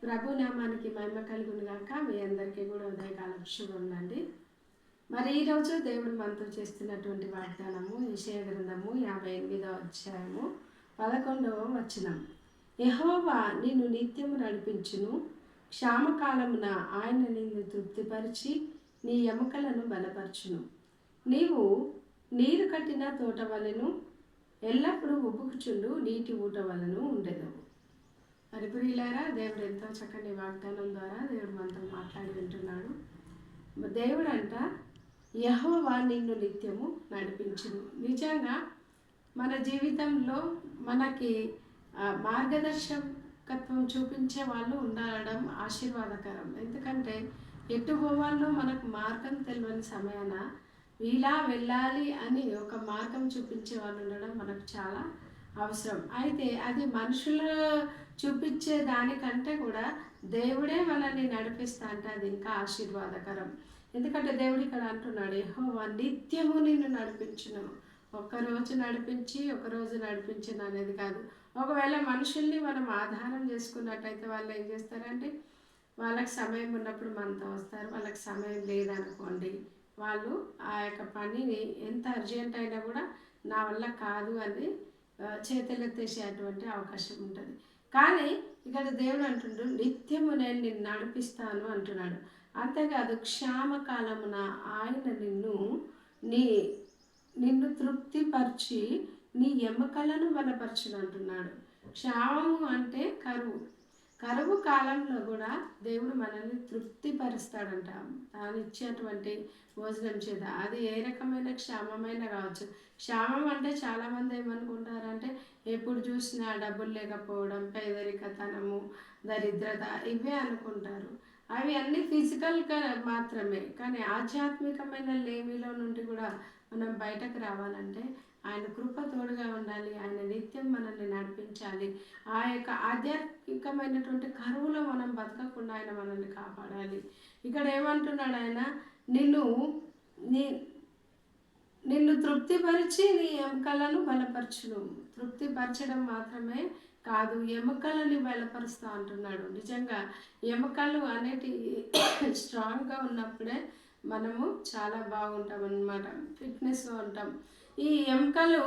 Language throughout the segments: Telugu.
ప్రభు నామానికి మహిమ కలుగును గాక. మీ అందరికీ కూడా ఉదయకాలం శుభములండి. మరి ఈరోజు దేవుడు మనతో చేస్తున్నటువంటి వాగ్దానము యెషయా గ్రంథము 58వ అధ్యాయము 11వ వచనం. యెహోవా నిన్ను నిత్యము నడిపించును, క్షామకాలమున ఆయన నిన్ను తృప్తిపరిచి నీ ఎముకలను బలపరచును. నీవు నీరు కట్టిన తోట వలెను, ఎల్లప్పుడూ ఉబ్బుకుచుండు నీటి ఊట వలెను ఉండెదవు. మరి ప్రియులారా, దేవుడు ఎంతో చక్కని వాగ్దానం ద్వారా దేవుడు మనతో మాట్లాడి వింటున్నాడు. దేవుడు అంట యెహోవా నిన్ను నిత్యము నడిపించును. నిజంగా మన జీవితంలో మనకి మార్గదర్శకత్వం చూపించే వాళ్ళు ఉండడం ఆశీర్వాదకరం. ఎందుకంటే ఎటు పోవాలో మనకు మార్గం తెలియని సమయాన ఇలా వెళ్ళాలి అని ఒక మార్గం చూపించే వాళ్ళు ఉండడం మనకు చాలా అవసరం. అయితే అది మనుషులు చూపించే దానికంటే కూడా దేవుడే మనల్ని నడిపిస్తా అంటే అది ఇంకా ఆశీర్వాదకరం. ఎందుకంటే దేవుడు ఇక్కడ అంటున్నాడు, యెహోవా నిత్యము నిన్ను నడిపించును. ఒక్కరోజు నడిపించి ఒకరోజు నడిపించను అనేది కాదు. ఒకవేళ మనుషుల్ని మనం ఆధారం చేసుకున్నట్టయితే వాళ్ళు ఏం చేస్తారంటే, వాళ్ళకి సమయం ఉన్నప్పుడు మనతో వస్తారు, వాళ్ళకి సమయం లేదనుకోండి, వాళ్ళు ఆ యొక్క పనిని ఎంత అర్జెంట్ అయినా కూడా నా వల్ల కాదు అని చేతులెత్తేసేటువంటి అవకాశం ఉంటుంది. కానీ ఇక్కడ దేవుడు అంటుండు, నిత్యము నేను నిన్ను నడిపిస్తాను అంటున్నాడు. అంతేకాదు, క్షామకాలమున ఆయన నిన్ను తృప్తిపరిచి నీ ఎముకలను బలపరచును అంటున్నాడు. క్షామము అంటే కరువు కాలంలో కూడా దేవుడు మనల్ని తృప్తిపరుస్తాడంట. తాను ఇచ్చేటువంటి భోజనం చేత, అది ఏ రకమైన క్షామమైన కావచ్చు. క్షామం అంటే చాలామంది ఏమనుకుంటారంటే, ఎప్పుడు చూసినా డబ్బులు లేకపోవడం, పేదరికతనము, దరిద్రత, ఇవే అనుకుంటారు. అవి అన్నీ ఫిజికల్గా మాత్రమే. కానీ ఆధ్యాత్మికమైన లేమిలో నుండి కూడా మనం బయటకు రావాలంటే ఆయన కృప తోడుగా ఉండాలి. ఆయన నిత్యం మనల్ని నడిపించాలి. ఆ యొక్క ఆధ్యాత్మికమైనటువంటి కరువులో మనం బతకకుండా ఆయన మనల్ని కాపాడాలి. ఇక్కడ ఏమంటున్నాడు ఆయన, నిన్ను తృప్తిపరిచి నీ ఎముకలను బలపరచును. తృప్తిపరచడం మాత్రమే కాదు, ఎముకలని బలపరుస్తా అంటున్నాడు. నిజంగా ఎముకలు అనేటి స్ట్రాంగ్గా ఉన్నప్పుడే మనము చాలా బాగుంటాం అన్నమాట, ఫిట్నెస్గా ఉంటాం. ఈ ఎముకలు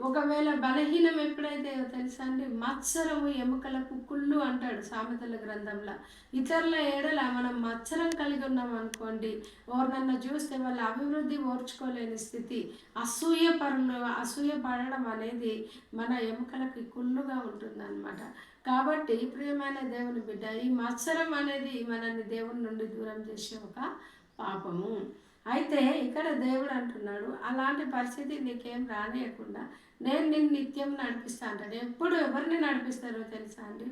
ఒకవేళ బలహీనం ఎప్పుడైతే తెలుసా అండి, మత్సరము ఎముకలకు కుళ్ళు అంటాడు సామెతల గ్రంథంలో. ఇతరుల ఏడల మనం మత్సరం కలిగి ఉన్నాం అనుకోండి, ఎవరినన్నా చూస్తే వాళ్ళ అభివృద్ధి ఓర్చుకోలేని స్థితి, అసూయ పడడం అనేది మన ఎముకలకి కుళ్ళుగా ఉంటుందన్నమాట. కాబట్టి ప్రియమైన దేవుని బిడ్డ, ఈ మత్సరం అనేది మనల్ని దేవుని నుండి దూరం చేసే ఒక పాపము. అయితే ఇక్కడ దేవుడు అంటున్నాడు, అలాంటి పరిస్థితి నీకేం రానియకుండా నేను నిన్ను నిత్యం నడిపిస్తా అంటాడు. ఎప్పుడు ఎవరిని నడిపిస్తారో తెలుసా అండి,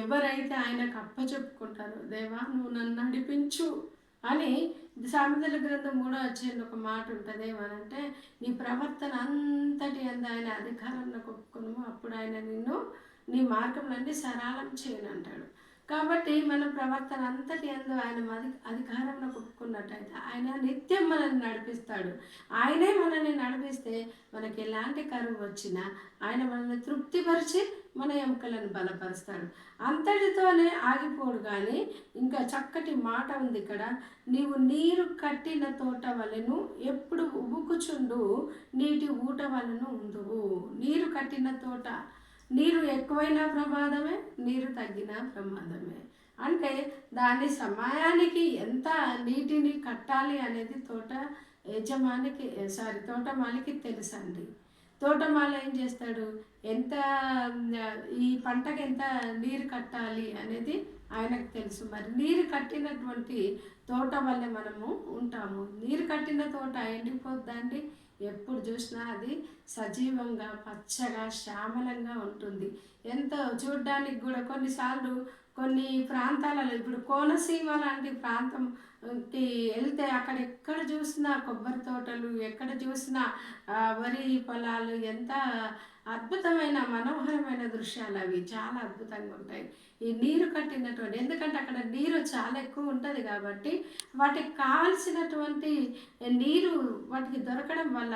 ఎవరైతే ఆయనకు అప్పచెప్పుకుంటారో, దేవా నువ్వు నన్ను నడిపించు అని. సామెతల గ్రంథం 3వ అధ్యాయంలో ఒక మాట ఉంటుంది, ఏమనంటే, నీ ప్రవర్తన అంతటి అందు ఆయన అధికారంలో ఒప్పుకును, అప్పుడు ఆయన నిన్ను నీ మార్గంలన్నీ సరళం చేయను అంటాడు. కాబట్టి మన ప్రవర్తన అంతటి అందు ఆయన అధికారంలో ఒప్పుకున్నట్టయితే ఆయన నిత్యం మనల్ని నడిపిస్తాడు. ఆయనే మనల్ని నడిపిస్తే మనకి ఎలాంటి కరువు వచ్చినా ఆయన మనల్ని తృప్తిపరిచి మన ఎముకలను బలపరుస్తాడు. అంతటితోనే ఆగిపోడు. కానీ ఇంకా చక్కటి మాట ఉంది ఇక్కడ, నీవు నీరు కట్టిన తోట వలెను ఎప్పుడు ఉబుకుచుండు నీటి ఊట వలెను ఉందువు. నీరు కట్టిన తోట, నీరు ఎక్కువైనా ప్రమాదమే, నీరు తగ్గినా ప్రమాదమే. అంటే దాని సమయానికి ఎంత నీటిని కట్టాలి అనేది తోటమాలికి తెలుసండి. తోటమాలి ఏం చేస్తాడు, ఈ పంటకి ఎంత నీరు కట్టాలి అనేది ఆయనకు తెలుసు. మరి నీరు కట్టినటువంటి తోట వల్ల మనము ఉంటాము. నీరు కట్టిన తోట ఎండిపోద్దండి, ఎప్పుడు చూసినా అది సజీవంగా పచ్చగా శ్యామలంగా ఉంటుంది. ఎంతో చూడ్డానికి కూడా కొన్నిసార్లు కొన్ని ప్రాంతాలలో, ఇప్పుడు కోనసీమ లాంటి ప్రాంతంకి వెళ్తే అక్కడ ఎక్కడ చూసినా కొబ్బరి తోటలు, ఎక్కడ చూసినా వరి పొలాలు, ఎంత అద్భుతమైన మనోహరమైన దృశ్యాలు అవి చాలా అద్భుతంగా ఉంటాయి. ఈ నీరు కట్టినటువంటి, ఎందుకంటే అక్కడ నీరు చాలా ఎక్కువ ఉంటుంది కాబట్టి వాటికి కావలసినటువంటి నీరు వాటికి దొరకడం వల్ల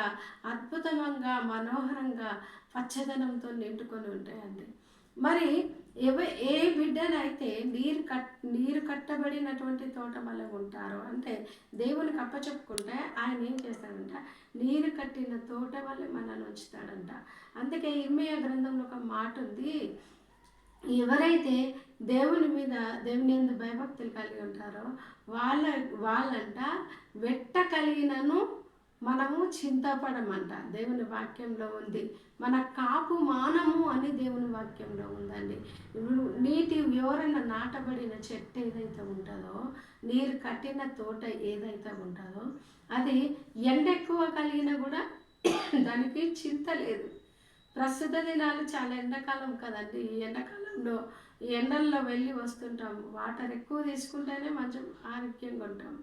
అద్భుతంగా మనోహరంగా పచ్చదనంతో నిండుకొని ఉంటాయండి. మరి ఎవ ఏ బిడ్డనైతే నీరు కట్టబడినటువంటి తోట వలె ఉంటారో, అంటే దేవునికి అప్పచెప్పుకుంటే ఆయన ఏం చేస్తాడంట, నీరు కట్టిన తోట వల్లే మనల్ని ఉంచుతాడంట. అందుకే ఇర్మీయా గ్రంథంలో ఒక మాట ఉంది, ఎవరైతే దేవుని యందు భయభక్తులు కలిగి ఉంటారో వాళ్ళంట వెట్ట కలిగినను మనము చింతపడమంట. దేవుని వాక్యంలో ఉంది. మన కాపు మానము అని దేవుని వాక్యంలో ఉందండి. నీటి ఎవరైనా నాటబడిన చెట్టు ఏదైతే ఉంటుందో, నీరు కట్టిన తోట ఏదైతే ఉంటుందో, అది ఎండ ఎక్కువ కలిగినా కూడా దానికి చింత లేదు. ప్రస్తుత దినాలు చాలా ఎండాకాలం కదండి. ఈ ఎండాకాలంలో ఎండల్లో వెళ్ళి వస్తుంటాం, వాటర్ ఎక్కువ తీసుకుంటేనే మంచి ఆరోగ్యంగా ఉంటాం.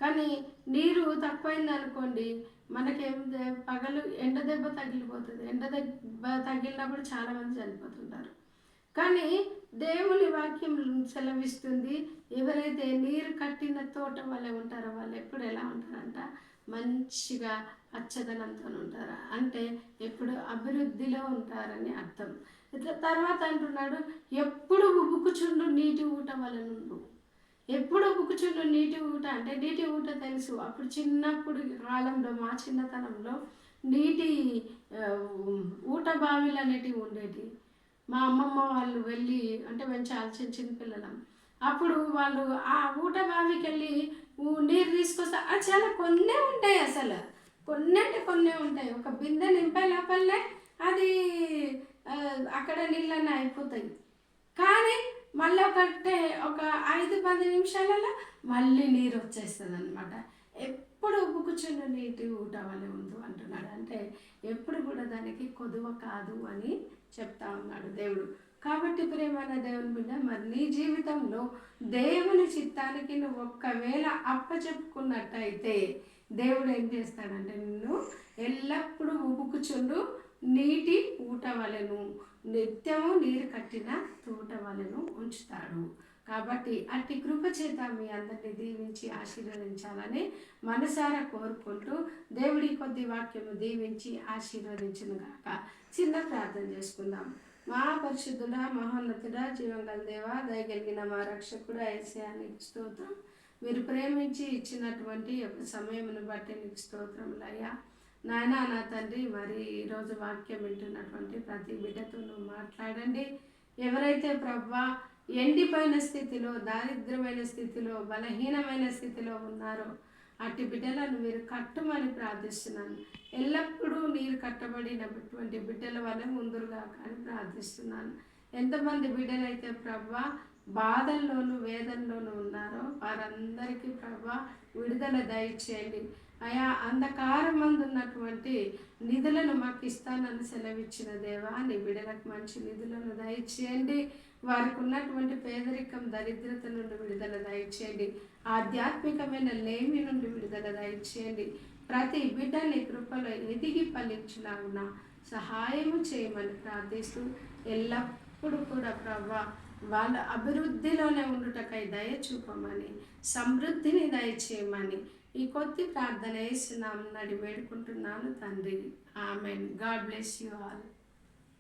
కానీ నీరు తక్కువైంది అనుకోండి, మనకేం పగలు ఎండ దెబ్బ తగిలిపోతుంది. ఎండ దెబ్బ తగిలినప్పుడు చాలామంది చనిపోతుంటారు. కానీ దేవుని వాక్యం సెలవిస్తుంది, ఎవరైతే నీరు కట్టిన తోట వల్లే ఉంటారో వాళ్ళు ఎప్పుడు ఎలా ఉంటారంట, మంచిగా పచ్చదనంతో ఉంటారు. అంటే ఎప్పుడు అభివృద్ధిలో ఉంటారని అర్థం. ఇట్లా తర్వాత అంటున్నాడు, ఎప్పుడు ఉబుకుచుండు నీటి ఊట వలనుండు. ఎప్పుడు ఉబుకుచుండు నీటి ఊట అంటే, నీటి ఊట తెలుసు. అప్పుడు చిన్నప్పుడు కాలంలో, మా చిన్నతనంలో నీటి ఊట బావిలు అనేటివి ఉండేవి. మా అమ్మమ్మ వాళ్ళు వెళ్ళి, అంటే మేము చాలా చిన్న పిల్లలం, అప్పుడు వాళ్ళు ఆ ఊట బావికి వెళ్ళి నీరు తీసుకొస్తే అది చాలా కొన్నే ఉంటాయి. అసలు కొన్ని అంటే కొన్నే ఉంటాయి. ఒక బిందె నింపే లోపలనే అది అక్కడ నీళ్ళన్నీ అయిపోతాయి. కానీ మళ్ళీ ఒక 5-10 నిమిషాలలో మళ్ళీ నీరు వచ్చేస్తుంది అనమాట. ఎప్పుడు ఉబ్బుకుచున్న నీటి ఊట వలె ఉండు అంటున్నాడు. అంటే ఎప్పుడు కూడా దానికి కొదువ కాదు అని చెప్తా ఉన్నాడు దేవుడు. కాబట్టి ప్రియమైన దేవుని బిడ్డ, మరి నీ జీవితంలో దేవుని చిత్తానికి నువ్వు ఒక్కవేళ అప్పచెప్పుకున్నట్టయితే దేవుడు ఏం చేస్తాడంటే, నిన్ను ఎల్లప్పుడూ ఉబుకుచుండు నీటి ఊట వలెను, నిత్యము నీరు కట్టిన తోట వలెను ఉంచుతాడు. కాబట్టి అట్టి కృప చేత మీ అందరినీ దీవించి ఆశీర్వదించాలని మనసారా కోరుకుంటూ, దేవుడి కొద్ది వాక్యము దీవించి ఆశీర్వదించును గాక. చిన్న ప్రార్థన చేసుకుందాం. మా పరిశుద్ధుడా, మహోన్నతుడా, జీవంగల దేవా, దయగలిగిన మా రక్షకుడా యేసయ్యా, నీకు స్తోత్రం. మీరు ప్రేమించి ఇచ్చినటువంటి ఒక సమయమును బట్టి నీకు స్తోత్రములయ్యా. నాయనా, నా తండ్రి, మరి ఈరోజు వాక్యం వింటున్నటువంటి ప్రతి బిడ్డతో నువ్వు మాట్లాడండి. ఎవరైతే ప్రభువా ఎండిపోయిన స్థితిలో, దారిద్ర్యమైన స్థితిలో, బలహీనమైన స్థితిలో ఉన్నారో అట్టి బిడ్డలను మీరు కట్టుమని ప్రార్థిస్తున్నాను. ఎల్లప్పుడూ నీరు కట్టబడినటువంటి బిడ్డల వల్ల ముందుగా కానీ ప్రార్థిస్తున్నాను. ఎంతమంది బిడ్డలైతే ప్రభువా బాధల్లోనూ వేదనలోనూ ఉన్నారో వారందరికీ ప్రభువా విడుదల దయచేయండి. అయా, అంధకారం మందు ఉన్నటువంటి నిధులను మాకు ఇస్తానని సెలవిచ్చిన దేవా, నీ బిడ్డలకు మంచి నిధులను దయచేయండి. వారికి ఉన్నటువంటి పేదరికం, దరిద్రత నుండి విడుదల దయచేయండి. ఆధ్యాత్మికమైన లేమి నుండి విడుదల దయచేయండి. ప్రతి బిడ్డని కృపలో ఎదిగి ఫలించులాగున సహాయము చేయమని ప్రార్థిస్తూ, ఎల్లప్పుడూ కూడా ప్రభువా వాళ్ళ అభివృద్ధిలోనే ఉండుటకై దయ చూపమని, సమృద్ధిని దయచేయమని ఈ కొద్ది ప్రార్థన యేసు నామమున వేడుకుంటున్నాను తండ్రి. Amen. God bless you all.